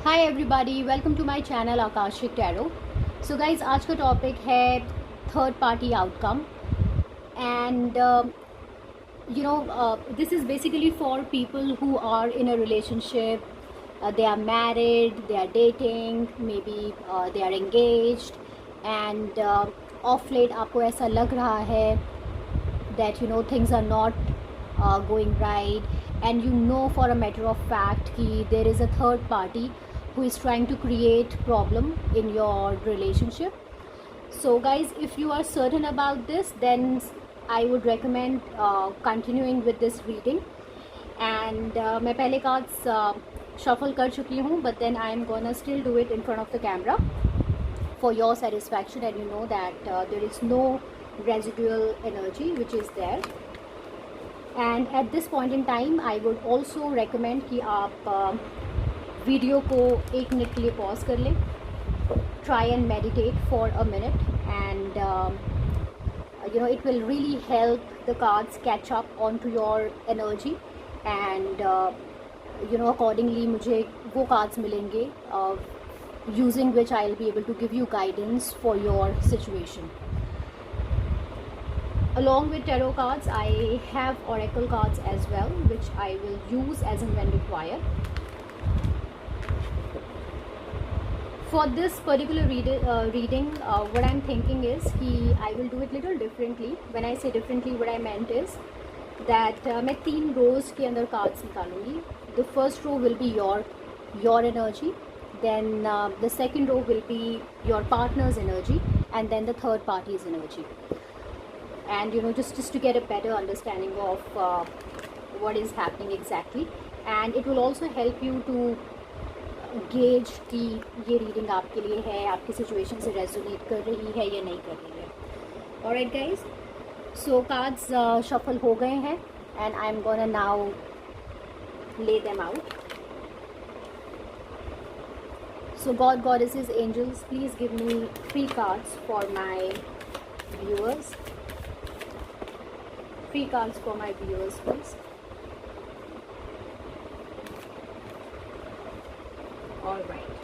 Hi everybody, welcome to my channel Akashic Tarot. So guys, आज का topic है third party outcome and this is basically for people who are in a relationship. They are married, they are dating, maybe they are engaged, and off late आपको ऐसा लग रहा है that things are not going right, and for a matter of fact कि there is a third party who is trying to create problem in your relationship. So guys, if you are certain about this, then I would recommend continuing with this reading. And मैं पहले cards shuffle कर चुकी हूँ, but then I am gonna still do it in front of the camera for your satisfaction, and you know that there is no residual energy which is there. And at this point in time I would also recommend कि आप video को 1 minute के लिए pause कर लें. Try and meditate for a minute, and it will really help the cards catch up onto your energy, and accordingly मुझे वो cards मिलेंगे using which I'll be able to give you guidance for your situation. Along with tarot cards, I have oracle cards as well, which I will use as and when required. For this particular reading, what I'm thinking is I will do it little differently. When I say differently, what I meant is that मैं 3 rows के अंदर cards निकालूंगी. The first row will be your energy, then the second row will be your partner's energy, and then the third party's energy. And just to get a better understanding of what is happening exactly, and it will also help you to gauge कि ये reading आपके लिए है, आपकी situation से resonate कर रही है या नहीं कर रही है. Alright guys, so cards shuffle हो गए हैं, and I am gonna now lay them out. So god, goddesses, angels, please give me 3 cards for my viewers. 3 cards for my viewers, please. All right.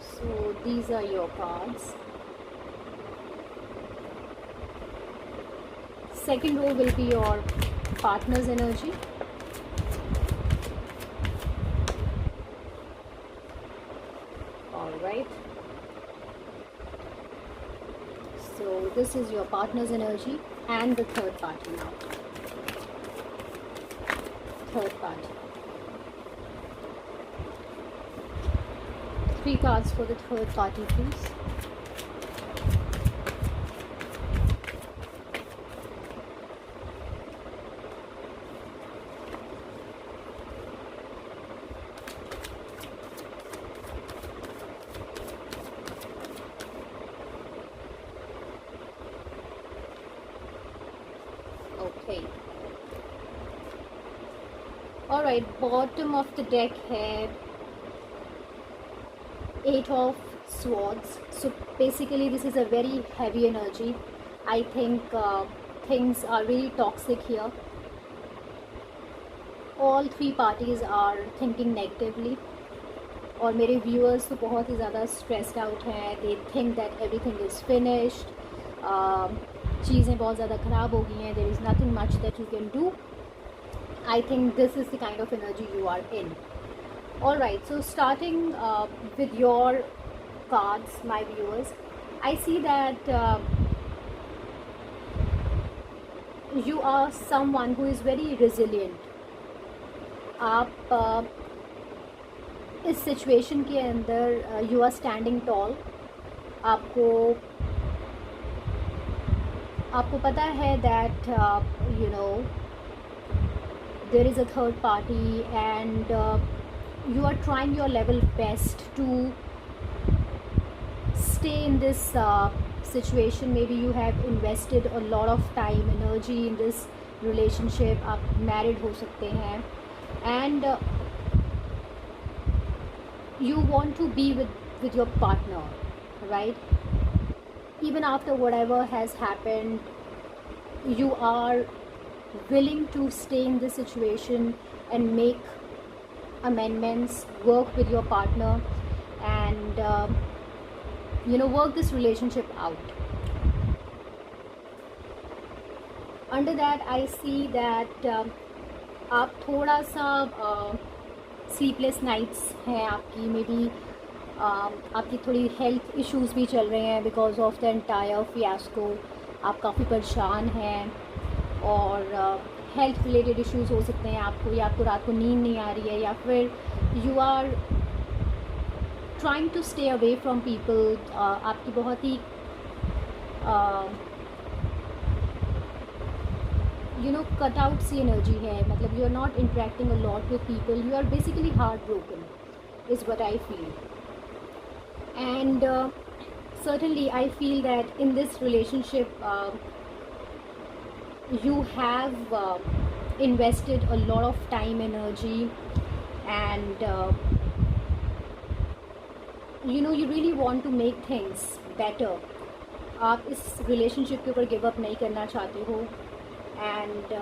So these are your cards. Second row will be your partner's energy. All right. So this is your partner's energy and the third party now. Third party. 3 cards for the third party, please. Okay. Alright, bottom of the deck है 8 of swords. So basically this is a very heavy energy. I think things are really toxic here. All 3 parties are thinking negatively. और मेरे viewers तो बहुत ही ज़्यादा stressed out हैं. They think that everything is finished. चीज़ें बहुत ज़्यादा ख़राब हो गई हैं. There is nothing much that you can do. I think this is the kind of energy you are in. Alright, so starting with your cards, my viewers, I see that you are someone who is very resilient. आप इस situation के अंदर you are standing tall. आपको पता है that there is a third party, and you are trying your level best to stay in this situation. Maybe you have invested a lot of time, energy in this relationship. आप married हो सकते हैं, and you want to be with your partner, right? even after whatever has happened, you are willing to stay in this situation and make amendments, work with your partner, and work this relationship out. Under that I see that आप थोड़ा सा sleepless nights हैं आपकी, may be आपकी थोड़ी health issues भी चल रहे हैं because of the entire fiasco. आप काफ़ी परेशान हैं और हेल्थ रिलेटेड इश्यूज हो सकते हैं आपको, या आपको रात को नींद नहीं आ रही है, या फिर you are trying to stay away from people. आपकी बहुत ही कट आउट सी एनर्जी है, मतलब you are not interacting a lot with people, you are basically heart broken is what I feel. And certainly I feel that in this relationship you have invested a lot of time, energy, and you really want to make things better. आप इस relationship के ऊपर give up नहीं करना चाहते हो, and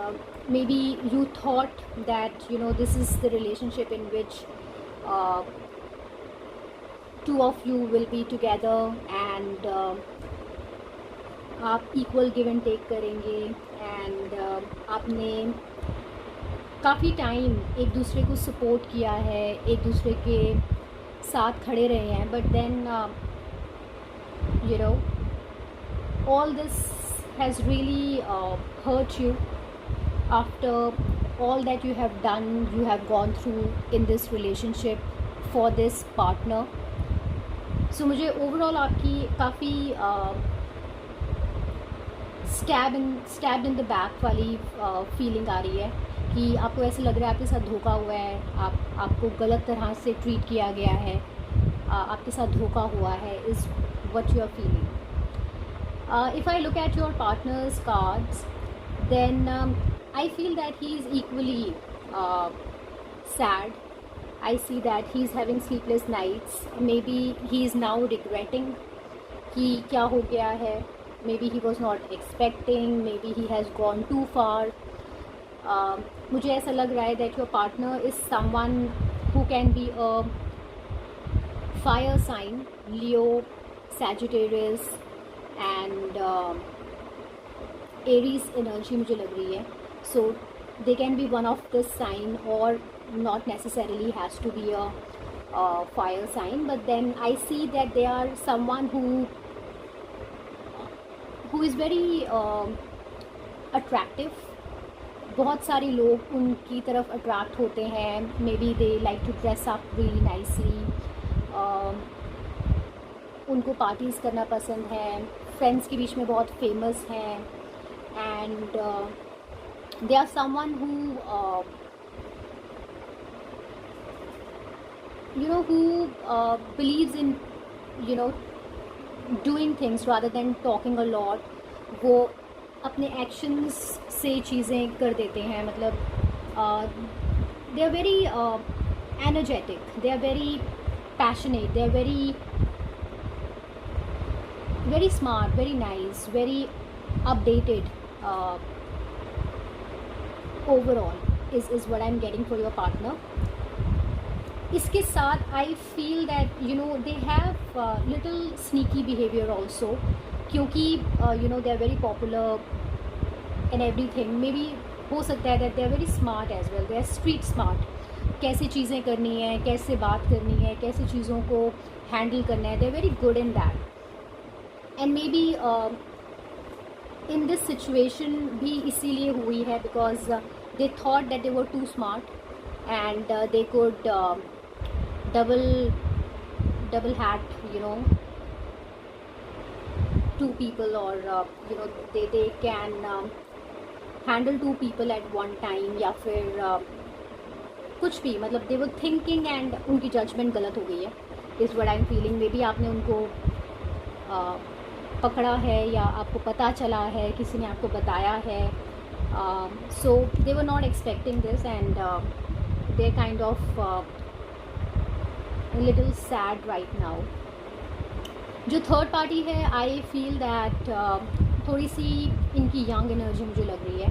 maybe you thought that this is the relationship in which two of you will be together and आप equal give and take करेंगे, and आपने काफ़ी टाइम एक दूसरे को सपोर्ट किया है, एक दूसरे के साथ खड़े रहे हैं, but then all this has really hurt you after all that you have done, you have gone through in this relationship for this partner. सो मुझे ओवरऑल आपकी काफ़ी स्टैब्ड इन द बैक वाली फीलिंग आ रही है कि आपको ऐसे लग रहा है आपके साथ धोखा हुआ है, आपको गलत तरह से ट्रीट किया गया है, आपके साथ धोखा हुआ है, is what you are feeling. If I look at your partner's cards, then I feel that he is equally sad. I see that he is having sleepless nights. Maybe he is now regretting कि क्या हो गया है. Maybe he was not expecting. Maybe he has gone too far. मुझे ऐसा लग रहा है that your partner is someone who can be a fire sign, Leo, Sagittarius and Aries energy मुझे लग रही है. So they can be one of this sign, or not necessarily has to be a fire sign, but then I see that they are someone who is very attractive. बहुत सारे लोग उनकी तरफ attract होते हैं. Maybe they like to dress up really nicely, उनको parties करना पसंद है, फ्रेंड्स के बीच में बहुत फेमस हैं, and they are someone who who believes in doing things rather than talking a lot. वो अपने actions से चीज़ें कर देते हैं, मतलब they are very energetic, they are very passionate, they are very very smart, very nice, very updated. Overall is what I'm getting for your partner. इसके साथ I feel that they have little sneaky behaviour also, क्योंकि they are very popular in everything. Maybe हो सकता है that they are very smart as well, they are street smart. कैसे चीज़ें करनी है, कैसे बात करनी है, कैसे चीज़ों को हैंडल करना है, they are very good in that. And maybe in this situation भी इसीलिए हुई है because they thought that they were too smart and they could double hat two people, or they can handle two people at one time, या फिर कुछ भी, मतलब they were thinking and उनकी judgment गलत हो गई है, is what I'm feeling. May be आपने उनको पकड़ा है या आपको पता चला है, किसी ने आपको बताया है. So they were not expecting this, and they're kind of a little sad right now. जो थर्ड पार्टी है, आई फील दैट थोड़ी सी इनकी यंग एनर्जी मुझे लग रही है।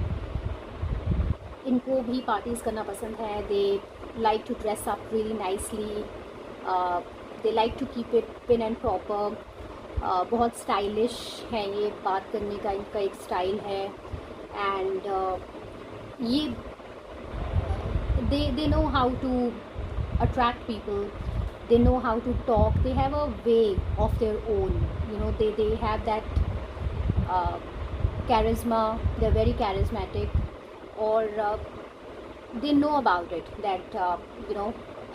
इनको भी पार्टीज़ करना पसंद है। They like to dress up really nicely, they like to keep it prim and proper. बहुत स्टाइलिश है, ये बात करने का इनका एक स्टाइल है। एंड ये they know how to attract people, they know how to talk, they have a way of their own, you know, they have that uh, charisma, they're very charismatic, or they know about it, that you know,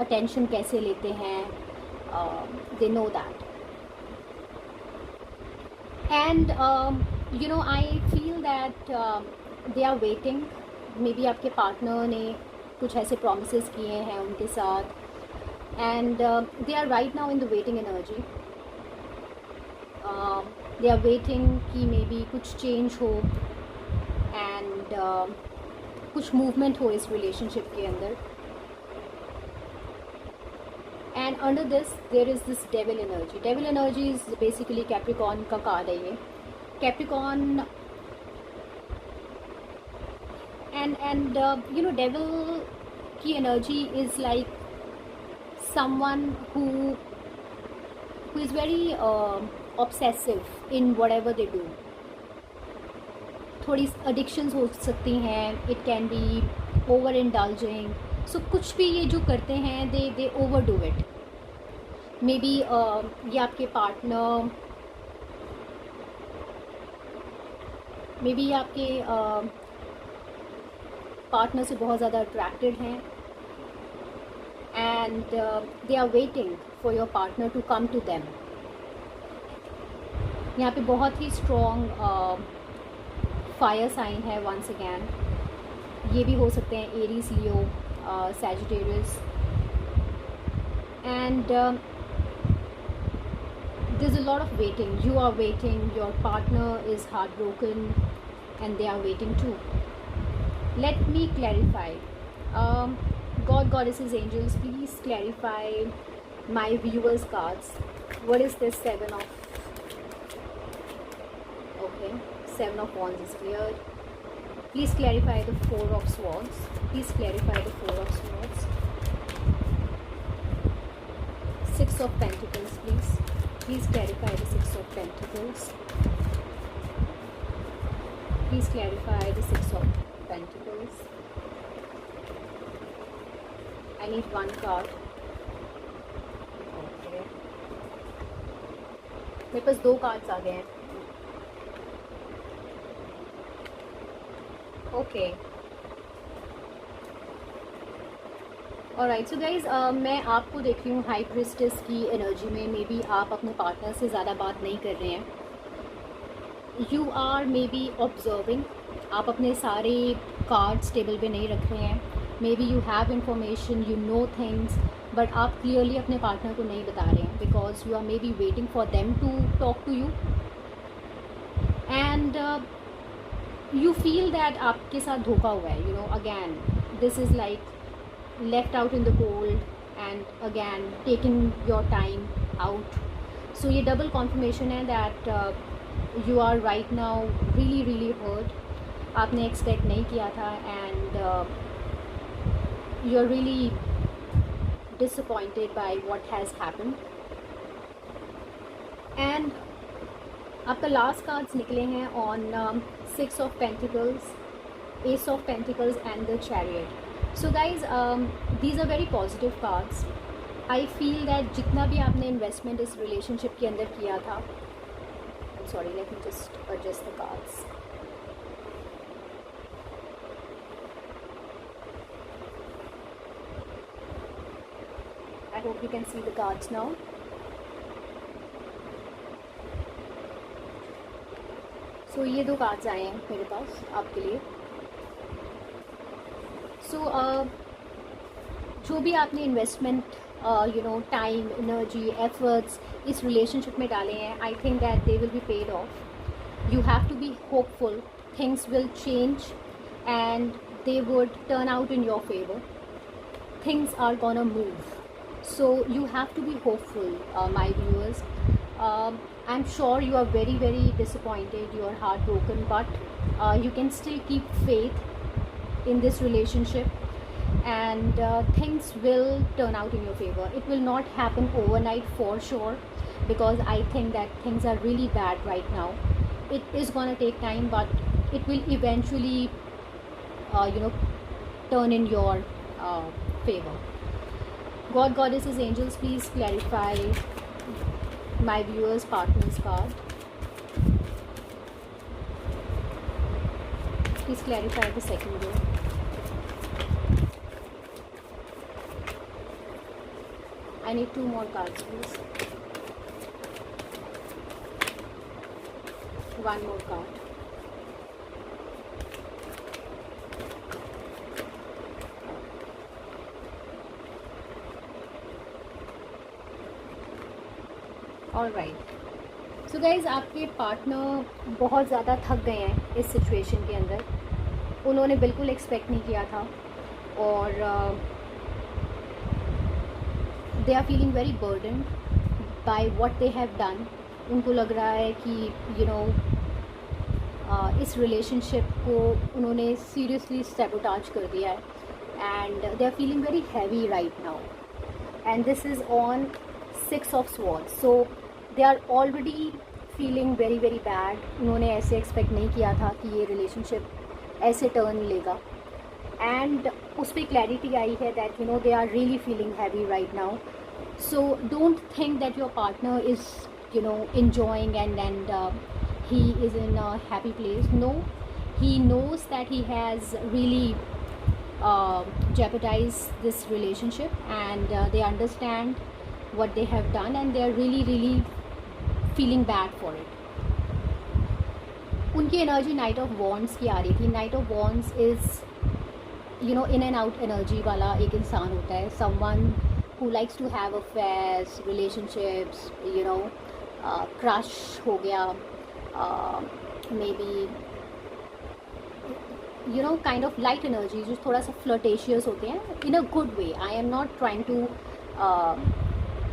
attention कैसे लेते हैं, they know that. And you know, I feel that they are waiting, maybe आपके partner ने कुछ ऐसे promises किए हैं उनके साथ, and they are right now in the waiting energy. They are waiting कि maybe कुछ change हो, and कुछ movement हो इस relationship के अंदर. And under this there is this devil energy. Devil energy is basically Capricorn का card है ये. Capricorn and you know, devil की energy is like someone who is very obsessive in whatever they do. थोड़ी addictions हो सकती हैं, it can be over indulging. So कुछ भी ये जो करते हैं, they overdo it. Maybe ये आपके पार्टनर, maybe ये आपके पार्टनर से बहुत ज़्यादा अट्रैक्टेड हैं, and they are waiting for your partner to come to them. यहाँ पे बहुत ही strong फायर साइन है once again. ये भी हो सकते हैं Aries, Leo, Sagittarius. And there's a lot of waiting. You are waiting, your partner is heartbroken, and they are waiting too. Let me clarify. God, goddesses, angels, please clarify my viewers cards. What is this 7 of? Okay, 7 of wands is cleared. Please clarify the 4 of swords. Please clarify the 4 of swords. 6 of pentacles, please. Please clarify the 6 of pentacles. Please clarify the 6 of pentacles. I need one card. Okay. मेरे पास 2 cards आ गए हैं. Okay. Alright, so guys, मैं आपको देख रही हूँ high priestess की energy में. मे बी आप अपने पार्टनर से ज़्यादा बात नहीं कर रहे हैं. You are maybe observing. आप अपने सारे कार्ड्स टेबल पे नहीं रख रहे हैं. Maybe you have information, you know things, but आप क्लियरली अपने पार्टनर को नहीं बता रहे हैं, because you are maybe waiting for them to talk to you. And you feel that आपके साथ धोखा हुआ है. You know, again this is like left out in the cold and again taking your time out. So ये double confirmation है that you are right now really hurt. आपने expect नहीं किया था, and you're really disappointed by what has happened. And आपका last cards निकले हैं on 6 of Pentacles, Ace of Pentacles and the Chariot. So guys, these are very positive cards. I feel that जितना भी आपने investment इस relationship के अंदर किया था, I'm sorry, let me just adjust the cards. I hope you can see the cards now. So ये 2 cards आए हैं मेरे पास आपके लिए. सो जो भी आपने investment, you know, time, energy, efforts इस रिलेशनशिप में डाले हैं, I think that they will be paid off. You have to be hopeful. Things will change and they would turn out in your favour. Things are gonna move. So you have to be hopeful, my viewers. I'm sure you are very very disappointed, you are heartbroken, but you can still keep faith in this relationship, and things will turn out in your favor. It will not happen overnight for sure, because I think that things are really bad right now. It is going to take time, but it will eventually you know, turn in your favor. God, goddesses, angels, please clarify my viewers partners card. Please clarify the second row. I need 2 more cards, please. 1 more card. All right. So guys, आपके partner बहुत ज़्यादा थक गए हैं इस situation के अंदर. उन्होंने बिल्कुल एक्सपेक्ट नहीं किया था, और they are feeling very burden by what they have done. उनको लग रहा है कि यू नो इस रिलेशनशिप को उन्होंने सीरियसली सैबोटाज कर दिया है, and they are feeling very heavy right now, and this is on 6 of Swords. So they are already feeling very very bad. उन्होंने ऐसे एक्सपेक्ट नहीं किया था कि ये रिलेशनशिप ऐसे टर्न लेगा, एंड उस पर क्लैरिटी आई है that you know they are really feeling heavy right now. So don't think that your partner is you know enjoying and he is in a happy place. No, he knows that he has really jeopardized this relationship, and they understand what they have done, and they are really really feeling bad for it. उनकी energy knight of wands की आ रही थी. Knight of wands is you know in and out energy वाला एक इंसान होता है. Someone who likes to have affairs, relationships, you know crush हो गया, maybe you know kind of light energy जो थोड़ा सा फ्लर्टेशियस होते हैं in a good way. I am not trying to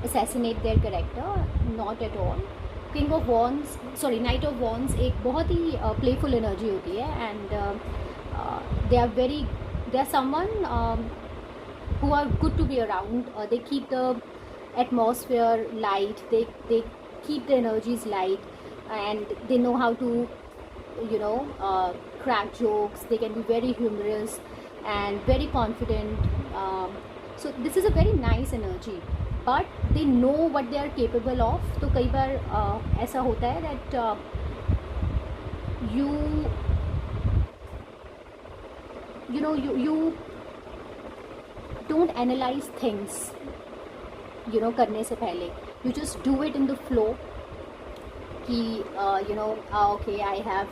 assassinate their character, not at all. King of Wands, sorry, Knight of Wands एक बहुत ही playful energy होती है, and they are someone who are good to be around. They keep the atmosphere light, they keep the energies light, and they know how to you know crack jokes. They can be very humorous and very confident. So this is a very nice energy, but they know what they are capable of. तो कई बार ऐसा होता है that you know you don't analyze things you know करने से पहले. You just do it in the flow कि you know okay I have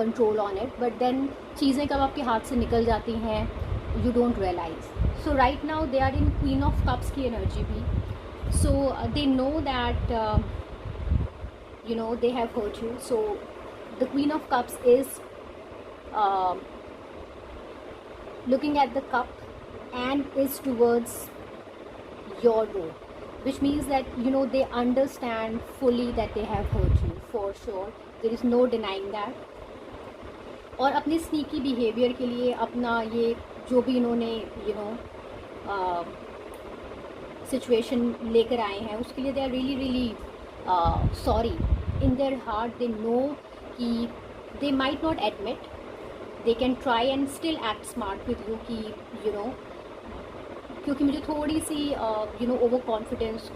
control on it, but then चीज़ें कब आपके हाथ से निकल जाती हैं you don't realize. So right now they are in Queen of Cups की energy भी. So they know that you know they have hurt you. So the Queen of Cups is looking at the cup and is towards your door, which means that you know they understand fully that they have hurt you for sure. There is no denying that. और अपने sneaky behaviour के लिए अपना ये जो भी इन्होंने you know situation लेकर आए हैं उसके लिए they are really really sorry. In their heart they know कि they might not admit, they can try and still act smart with you कि यू नो क्योंकि मुझे थोड़ी सी यू नो ओवर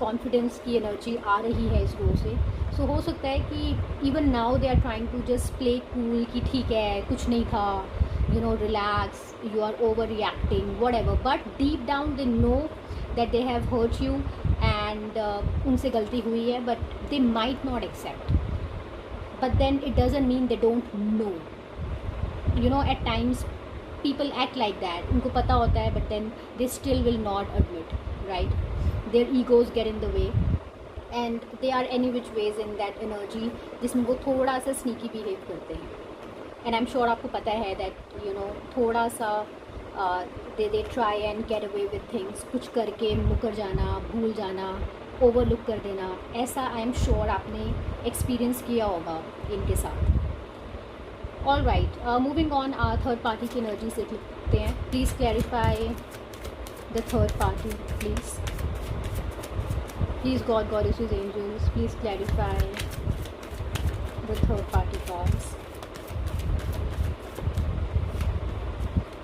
कॉन्फिडेंस की एनर्जी आ रही है इस रो से. सो हो सकता है कि even now they are trying to just play cool कि ठीक है कुछ नहीं था, you know relax, you are overreacting, whatever, but deep down they know that they have hurt you, and उनसे गलती हुई है, but they might not accept. But then it doesn't mean they don't know. You know at times people act like that. उनको पता होता है, but then they still will not admit, right? Their egos get in the way, and they are any which ways in that energy जिसमें वो थोड़ा सा sneaky behave करते हैं. एंड आई एम श्योर आपको पता है दैट यू नो थोड़ा सा they try and get away with things. कुछ करके मुकर जाना, भूल जाना, ओवरलुक कर देना, ऐसा आई एम श्योर आपने एक्सपीरियंस किया होगा इनके साथ। All right, moving on, third party की एनर्जी से लिखते हैं। Please clarify the third party, please god goddesses angels, please clarify the third party cards,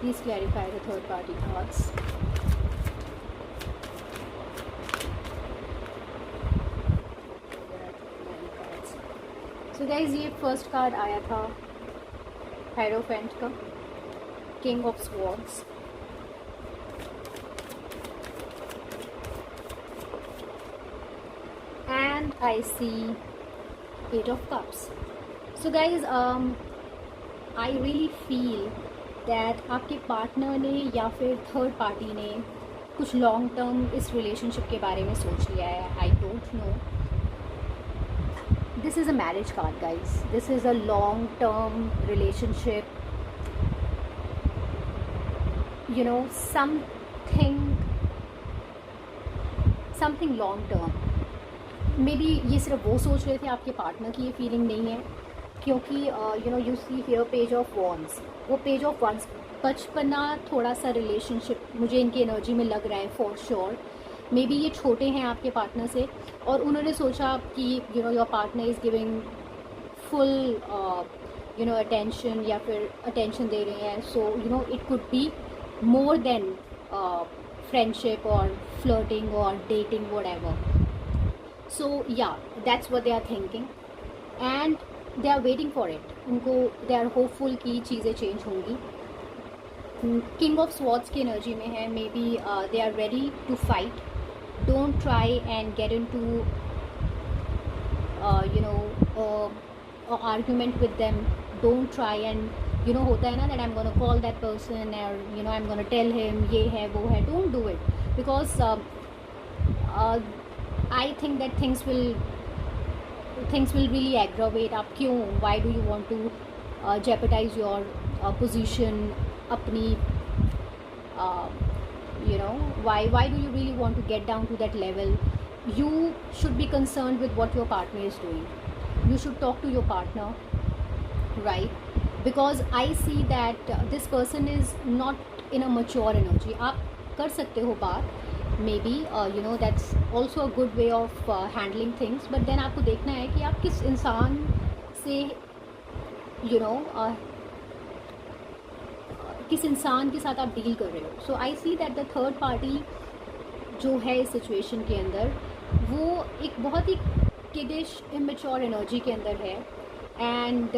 please clarify the third party cards. तो गाइज ये फर्स्ट कार्ड आया था hierophant का, king of swords. And I see eight of cups. So guys I really feel that आपके partner ने या फिर third party ने कुछ लॉन्ग टर्म इस रिलेशनशिप के बारे में सोच लिया है। I don't know, this is a marriage card guys, this is a long term relationship, you know, something long term। maybe ये सिर्फ वो सोच रहे थे, आपके पार्टनर की ये फीलिंग नहीं है, क्योंकि you know you see here page of wands, वो पेज ऑफ वॉन्ड्स बचपना थोड़ा सा रिलेशनशिप मुझे इनकी एनर्जी में लग रहा है फॉर श्योर। मे बी ये छोटे हैं आपके पार्टनर से और उन्होंने सोचा कि you know your partner is giving full you know attention, या फिर अटेंशन दे रहे हैं, so you know it could be more than friendship और फ्लर्टिंग और dating whatever. So yeah that's what they are thinking and they are waiting for it. उनको they are hopeful कि चीज़ें चेंज होंगी। किंग ऑफ स्वॉर्ड्स की energy में है, maybe they are ready to fight. Don't try and get into you know argument with them. Don't try and you know होता है ना that I'm gonna call that person or you know I'm gonna tell him ये है वो है। Don't do it because I think that things will really aggravate। आप क्यों, why do you want to jeopardize your position, अपनी you know why do you really want to get down to that level? You should be concerned with what your partner is doing. You should talk to your partner, right? Because I see that this person is not in a mature energy। आप कर सकते हो बात, maybe you know that's also a good way of handling things, but then आपको देखना है कि आप किस इंसान से you know किस इंसान के साथ आप डील कर रहे हो। So I see that the third party जो है इस सिचुएशन के अंदर, वो एक बहुत ही किडिश इमेच्योर एनर्जी के अंदर है and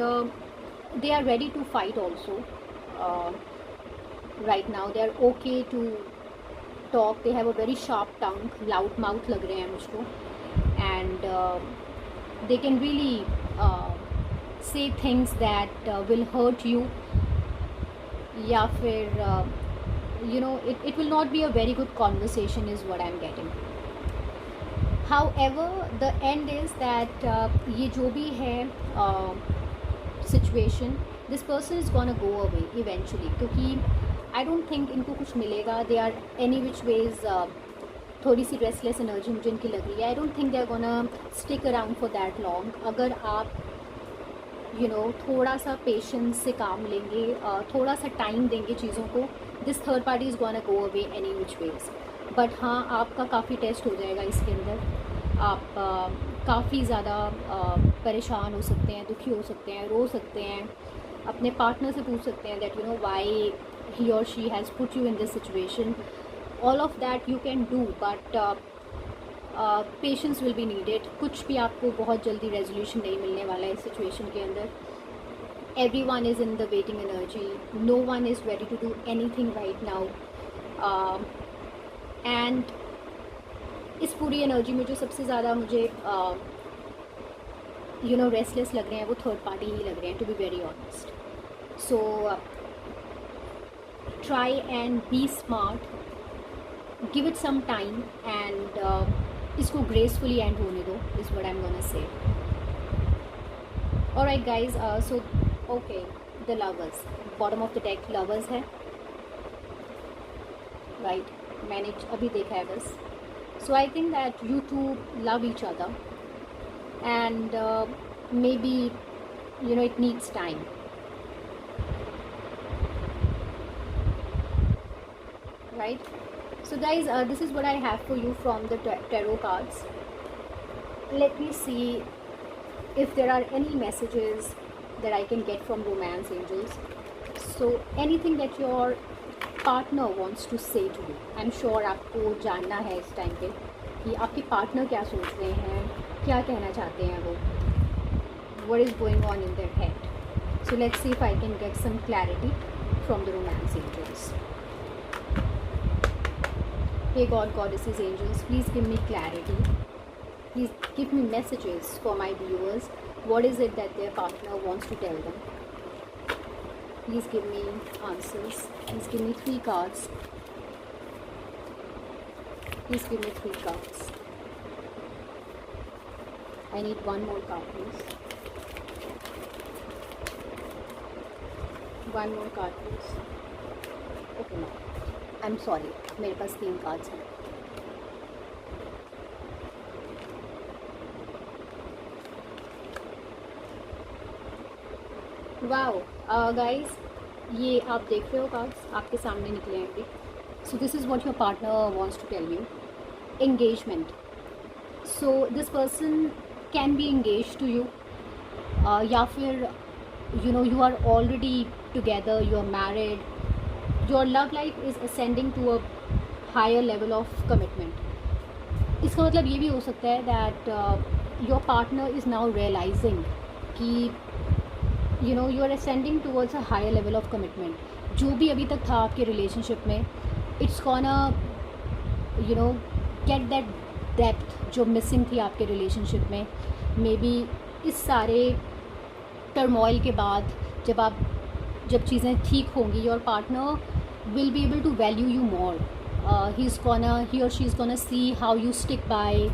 they are ready to fight also right now. They are okay to talk, they have a very sharp tongue, loud mouth लग रहे हैं मुझको and they can really say things that will hurt you, या फिर you know it will not be a very good conversation is what I'm getting। however the end is that ये जो भी है situation, this person is gonna go away eventually, क्योंकि I don't think इनको कुछ मिलेगा। they are any which ways थोड़ी सी restless energy मुझे इनकी लग रही है। I don't think they are gonna stick around for that long। अगर आप you know थोड़ा सा पेशेंस से काम लेंगे, थोड़ा सा टाइम देंगे चीज़ों को, this third party is gonna go away any which ways. But हाँ, आपका काफ़ी टेस्ट हो जाएगा इसके अंदर। आप काफ़ी ज़्यादा परेशान हो सकते हैं, दुखी हो सकते हैं, रो सकते हैं, अपने पार्टनर से पूछ सकते हैं that you know why he और she has put you in this situation. All of that you can do, but patience will be needed. कुछ भी आपको बहुत जल्दी रेजोल्यूशन नहीं मिलने वाला है इस सिचुएशन के अंदर। Everyone is in the waiting energy, no one is ready to do anything right now and इस पूरी एनर्जी में जो सबसे ज़्यादा मुझे यू नो रेस्टलेस लग रहे हैं वो थर्ड पार्टी ही लग रहे हैं, to be very honest. So try and be smart, give it some time and इसको ग्रेसफुली एंड होने दो, is what I am gonna say. Alright guys, so okay, the lovers, bottom of the deck lovers है, right? मैंने अभी देखा है बस। So I think that you two love each other, and maybe it needs time, right? So guys, this is what I have for you from the tarot cards. Let me see if there are any messages that I can get from romance angels. So anything that your partner wants to say to you, I'm sure आपको जानना है इस time पे कि आपके partner क्या सोच रहे हैं, क्या कहना चाहते हैं वो, what is going on in their head. So let's see if I can get some clarity from the romance angels. Hey God, Goddesses, Angels, please give me clarity. Please give me messages for my viewers. What is it that their partner wants to tell them? Please give me answers. Please give me 3 cards. Please give me 3 cards. I need 1 more card, please. 1 more card, please. Okay, no. I'm sorry. मेरे पास 3 cards हैं. Wow guys, ये आप देख रहे हो cards आपके सामने निकले हैं अभी. So this is what your partner wants to tell you. Engagement. So this person can be engage to you, या फिर you are already together, you are married, your love life is ascending to a higher level of commitment. इसका मतलब ये भी हो सकता है that your partner is now realizing कि you are ascending towards a higher level of commitment. जो भी अभी तक था आपके रिलेशनशिप में, it's gonna get that depth जो मिसिंग थी आपके रिलेशनशिप में. मे बी इस सारे टर्मोइल के बाद जब चीज़ें ठीक होंगी, your partner will be able to value you more. He और she is gonna see how you stick by,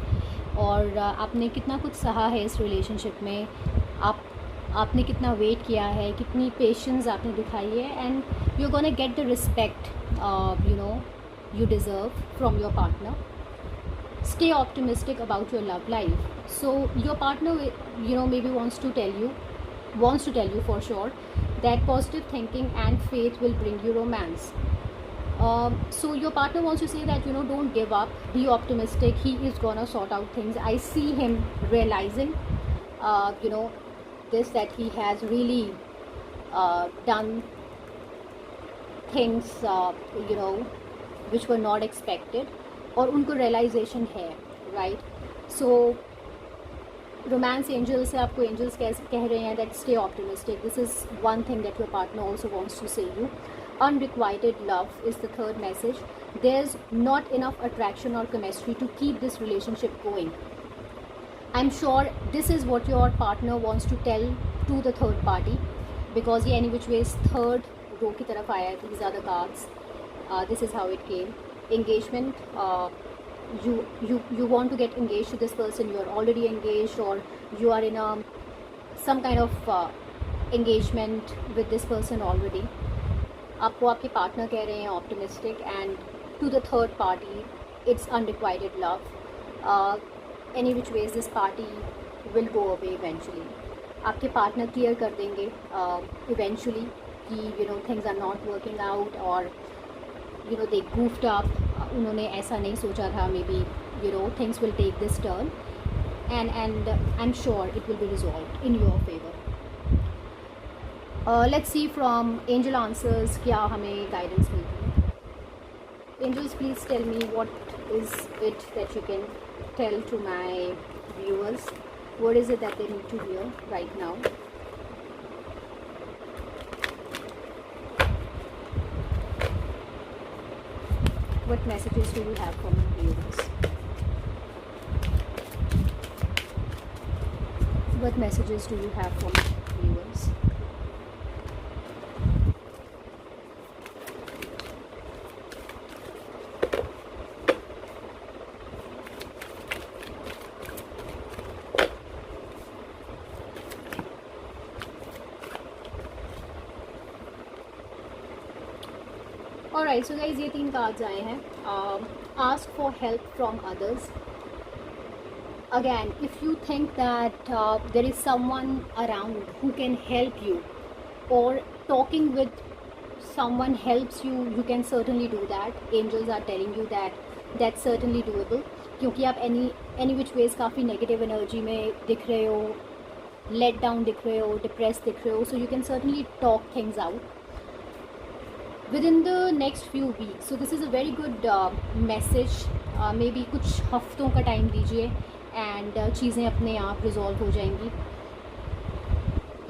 और आपने कितना कुछ सहा है इस रिलेशनशिप में, आपने कितना वेट किया है, कितनी पेशेंस आपने दिखाई है, and you are gonna get the respect you deserve from your partner. Stay optimistic about your love life. So your partner maybe wants to tell you for sure that positive thinking and faith will bring you romance. So your partner wants to say that don't give up, be optimistic, he is gonna sort out things. I see him realizing this, that he has really done things which were not expected, और उनको realization है, right? So romance angels से आपको angels कह रहे हैं that stay optimistic. This is one thing that your partner also wants to say you. Unrequited love is the third message. There's not enough attraction or chemistry to keep this relationship going. I'm sure this is what your partner wants to tell to the third party, because ये any which ways third row की तरफ आया है. These are the cards. This is how it came. Engagement. You want to get engaged to this person. You are already engaged, or you are in some kind of engagement with this person already. आपको आपके partner कह रहे हैं optimistic, and to the third party it's unrequited love. Any which ways this party will go away eventually. आपके partner clear कर देंगे eventually कि things are not working out, or they goofed up. उन्होंने ऐसा नहीं सोचा था. Maybe things will take this turn, and I'm sure it will be resolved in your favor. Let's see from angel answers क्या हमें guidance मिलती है. Angels, please tell me what is it that you can tell to my viewers. What is it that they need to hear right now? What messages do you have for my viewers? What messages do you have for my viewers? Alright, so guys, ये 3 cards आए हैं. ask for help from others. Again, if you think that there is someone around who can help you, or talking with someone helps you, you can certainly do that. Angels are telling you that that's certainly doable, क्योंकि आप any which ways काफ़ी negative energy में दिख रहे हो, let down दिख रहे हो, depressed दिख रहे हो, so you can certainly talk things out within the next few weeks. So this is a very good message. Maybe कुछ हफ्तों का टाइम दीजिए एंड चीज़ें अपने आप रिजॉल्व हो जाएंगी,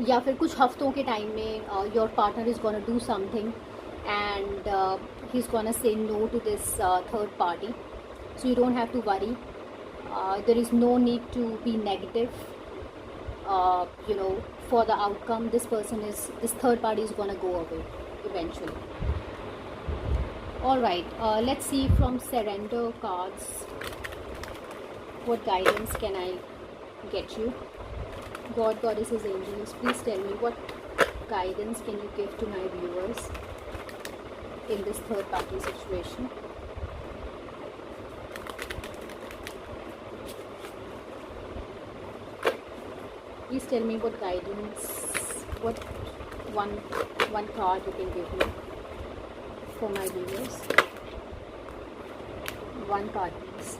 या फिर कुछ हफ्तों के टाइम में your partner is gonna do something and he is gonna say no to this third party. So you don't have to worry. There is no need to be negative you know, for the outcome. This third party is gonna go away eventually. All right, let's see from surrender cards, what guidance can I get you? God, goddesses, angels, please tell me, what guidance can you give to my viewers in this third party situation? Please tell me what guidance, what one card you can give me for my viewers. One card, please.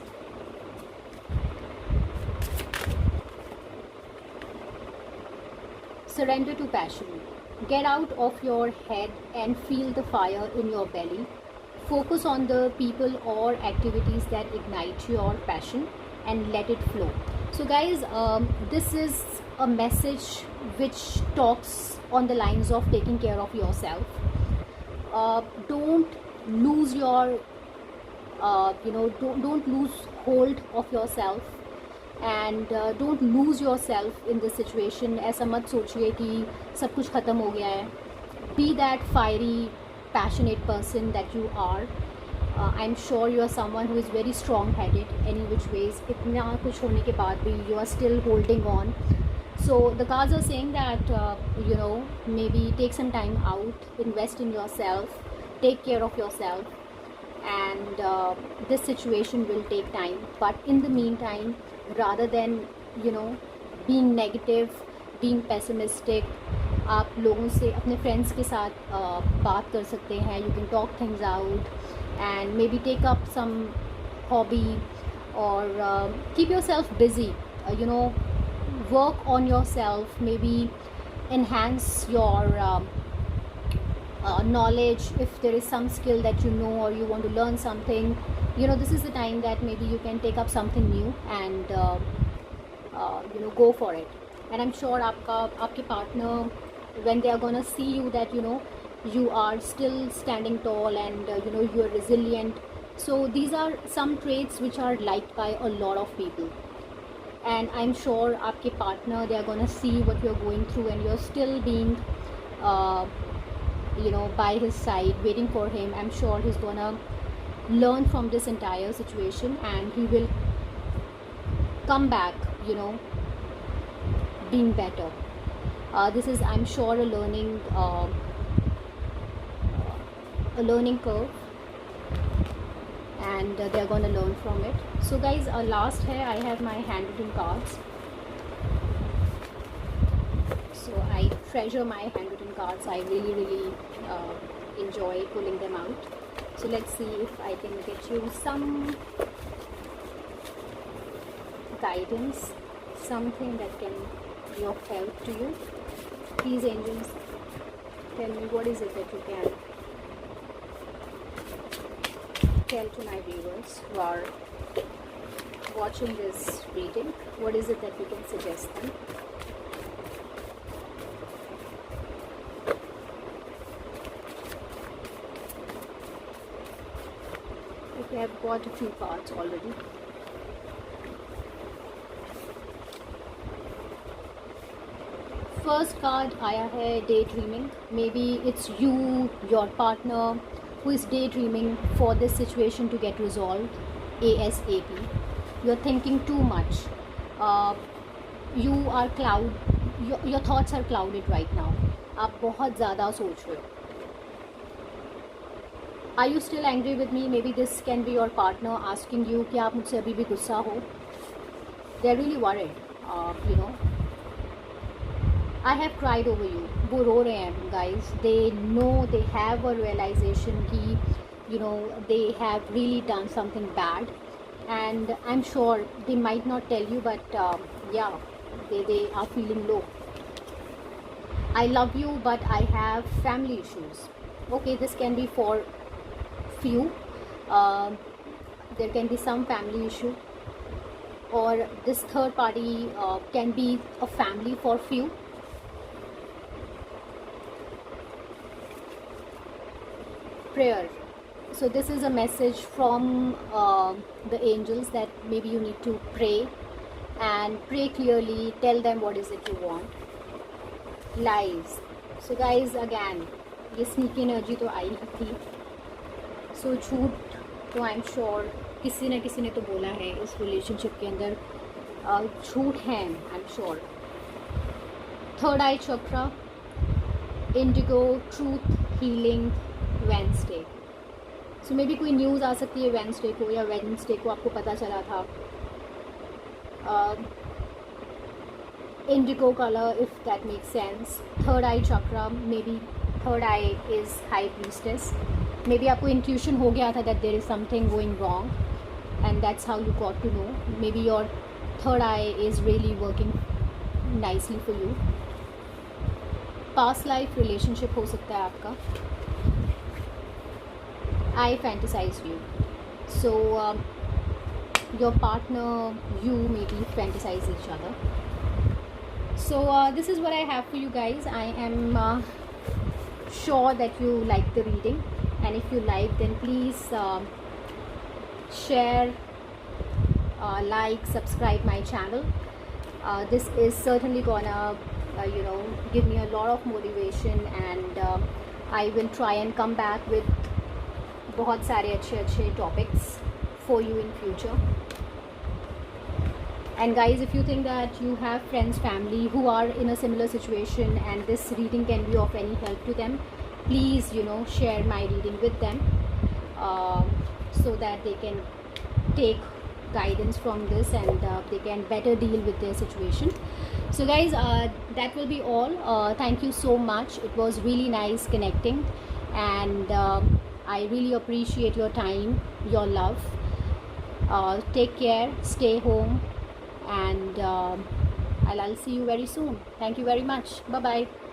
Surrender to passion. Get out of your head and feel the fire in your belly. Focus on the people or activities that ignite your passion and let it flow. So guys, this is a message which talks on the lines of taking care of yourself. Don't lose your don't lose hold of yourself, and don't lose yourself in this situation. ऐसा मत सोचिए कि सब कुछ ख़त्म हो गया है. Be that fiery, passionate person that you are. I'm sure you are someone who is very strong-headed any which ways. इतना कुछ होने के बाद भी you are still holding on. So the cards are saying that maybe take some time out, invest in yourself, take care of yourself, and this situation will take time. But in the meantime, rather than being negative, being pessimistic, आप लोगों से अपने friends के साथ बात कर सकते हैं. You can talk things out and maybe take up some hobby, or keep yourself busy. Work on yourself, maybe enhance your knowledge. If there is some skill that you know, or you want to learn something, this is the time that maybe you can take up something new and go for it. And I'm sure आपके partner, when they are gonna see you that you are still standing tall and you are resilient. So these are some traits which are liked by a lot of people. And I'm sure आपके partner, they are gonna see what you're going through, and you're still being by his side, waiting for him. I'm sure he's gonna learn from this entire situation, and he will come back being better. This is, I'm sure, a learning curve, and they're going to learn from it. So guys, last here I have my handwritten cards. So I treasure my handwritten cards. I really enjoy pulling them out. So let's see if I can get you some guidance, something that can be of help to you. Please, angels, tell me, what is it that you can tell to my viewers who are watching this reading? What is it that you can suggest them? Okay, I've got a few cards already. First card आया है daydreaming. Maybe it's you, your partner, who is daydreaming for this situation to get resolved ASAP. You're thinking too much. You are your thoughts are clouded right now. आप बहुत ज़्यादा सोच रहे हो. Are you still angry with me? Maybe this can be your partner asking you कि आप मुझसे अभी भी गुस्सा हो. They're really worried. You know, I have cried over you. वो रो रहे हैं guys. They know, they have a realization कि you know they have really done something bad, and I'm sure they might not tell you, but yeah, they are feeling low. I love you, but I have family issues. Okay, this can be for few. There can be some family issue, or this third party can be a family for few. Prayer. So this is a message from the angels that maybe you need to pray, and pray clearly, tell them what is it you want. Lies. So guys, again, ये sneaky energy तो आई ही थी. So झूठ तो आई am sure किसी न किसी ने तो बोला है इस रिलेशनशिप के अंदर. झूठ है आई am sure. Third eye chakra, Indigo, truth healing, Wednesday. So may be कोई न्यूज़ आ सकती है वेंसडे को, या वेंसडे को आपको पता चला था. Indigo colour, if that make sense. Third eye chakra, maybe third eye is high priestess. Maybe आपको इंट्यूशन हो गया था that there is something going wrong, and that's how you got to know. Maybe your third eye is really working nicely for you. Past life relationship हो सकता है आपका. I fantasize you. So your partner, you maybe fantasize each other. So this is what I have for you guys. I am sure that you like the reading, and if you like, then please share, like, subscribe my channel. This is certainly gonna you know, give me a lot of motivation, and I will try and come back with बहुत सारे अच्छे topics for you in future. And guys, if you think that you have friends, family who are in a similar situation and this reading can be of any help to them, please, you know, share my reading with them, so that they can take guidance from this, and they can better deal with their situation. So guys, that will be all. Thank you so much. It was really nice connecting, and I really appreciate your time, your love. Take care, stay home, and I'll see you very soon. Thank you very much. Bye bye.